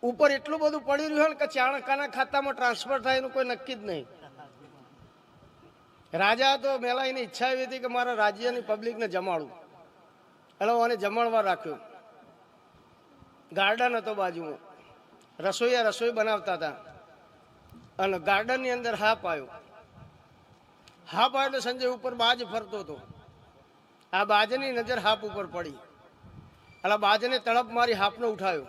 ઉપર એટલું બધું પડી રહ્યું કે ચાણકાના ખાતામાં ટ્રાન્સફર થાય એનું કોઈ નક્કી જ નહીં. રાજા તો પહેલા એની ઈચ્છા એવી હતી કે મારા રાજ્યની પબ્લિકને જમાડું, એટલે મને જમાડવા રાખ્યો. ગાર્ડન હતો બાજુમાં, રસોઈયા રસોઈ બનાવતા હતા અને ગાર્ડનની અંદર હાપ આવ્યો. હાપ આવ્યો એટલે સંજય ઉપર બાજ ફરતો હતો. આ બાજની નજર હાપ ઉપર પડી, એટલે બાજને તડપ મારી હાપને ઉઠાયો.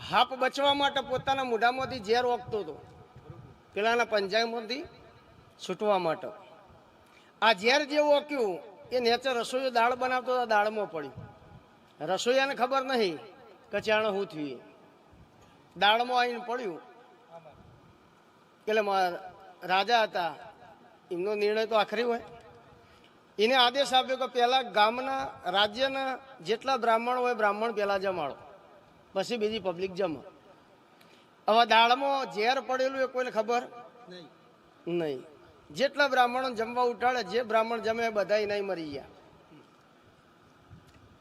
હાપ બચવા માટે પોતાના મોઢામાંથી ઝેર ઓકતો હતો, પેલાના પંજાબમાંથી છૂટવા માટે. આ ઝેર જે ઓક્યું એ નેચર રસોઈયો દાળ બનાવતો હતો, દાળમાં પડ્યું. રસોઈયાને ખબર નહીં કે ચાણ શું થયું, દાળમાં આવીને પડ્યું. એટલે રાજા હતા, એમનો નિર્ણય તો આખરી હોય. એને આદેશ આપ્યો કે પહેલા ગામના રાજ્યના જેટલા બ્રાહ્મણ હોય બ્રાહ્મણ પહેલા જમાડો, પછી બીજી પબ્લિક જમો. હવે દાળમાં ઝેર પડેલું એ કોઈને ખબર નહીં. જેટલા બ્રાહ્મણો જમવા ઉઠાડે, જે બ્રાહ્મણ જમે બધા નહીં મરી ગયા.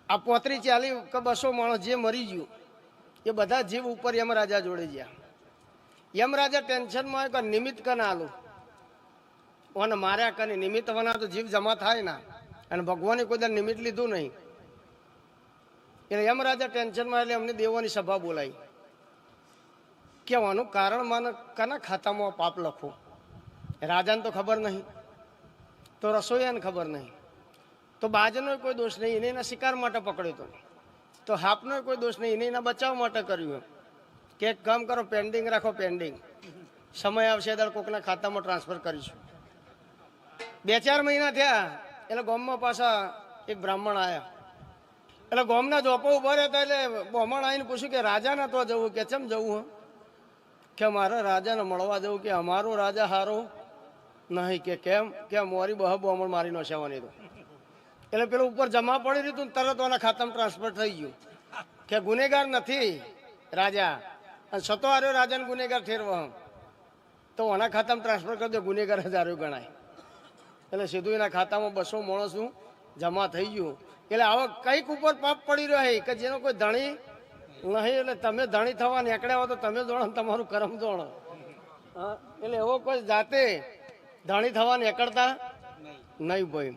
આ 35-40 કે 200 માણસ જે મરી ગયું એ બધા જીવ ઉપર યમરાજા જોડે ગયા. યમરાજા ટેન્શનમાં આવ્યો કે નિમિત્ત કને આલું, અને માર્યા કને નિમિત્ત વના તો જીવ જમા થાય ના, અને ભગવાને કોઈ દર નિમિત્ત લીધું નહીં. એટલે યમરાજા ટેન્શનમાં એટલે અમને દેવોની સભા બોલાવી. કહેવાનું કારણ માને કના ખાતામાં પાપ લખવું. રાજાને તો ખબર નહીં, તો રસોઈયાને ખબર નહીં, તો બાજનો કોઈ દોષ નહીં, એને એના શિકાર માટે પકડ્યો હતો. તો હાપનો કોઈ દોષ નહીં, એને એના બચાવ માટે કર્યું. કે એક કામ કરો, પેન્ડિંગ રાખો, પેન્ડિંગ, સમય આવશે ત્યારે કોકના ખાતામાં ટ્રાન્સફર કરીશું. 2-4 મહિના થયા એટલે ગામમાં પાછા એક બ્રાહ્મણ આવ્યા. એટલે ગામના જોપો ઉભા રહેતા, એટલે બ્રાહ્મણ આવીને પૂછ્યું કે રાજાને તો જવું, કે ચમ જવું? કે મારે રાજાને મળવા જવું. કે અમારો રાજા હારો નહીં. કે કેમ? કે મોરી બહ બ્રાહ્મણ મારી નો સેવાની તો. એટલે પેલું ઉપર જમા પડી રહ્યું, તરત એના ખાતામાં ટ્રાન્સફર થઈ ગયું. કે ગુનેગાર નથી રાજા, અને છતો હાર્યો રાજાને ગુનેગાર ઠેરવા, તો એના ખાતામાં ટ્રાન્સફર કરી દો, ગુનેગાર જ હાર્યો ગણાય. એટલે સીધું એના ખાતામાં 200 માણસનું જમા થઈ ગયું. એટલે આવો કંઈક ઉપર પાપ પડી રહ્યો કે જેનો કોઈ ધણી નહીં. એટલે તમે ધણી થવા નીકળ્યા હો તો તમે જોડો, તમારું કર્મ જોડો. એટલે એવો કોઈ જાતે ધણી થવા નીકળતા નહીં ભાઈ.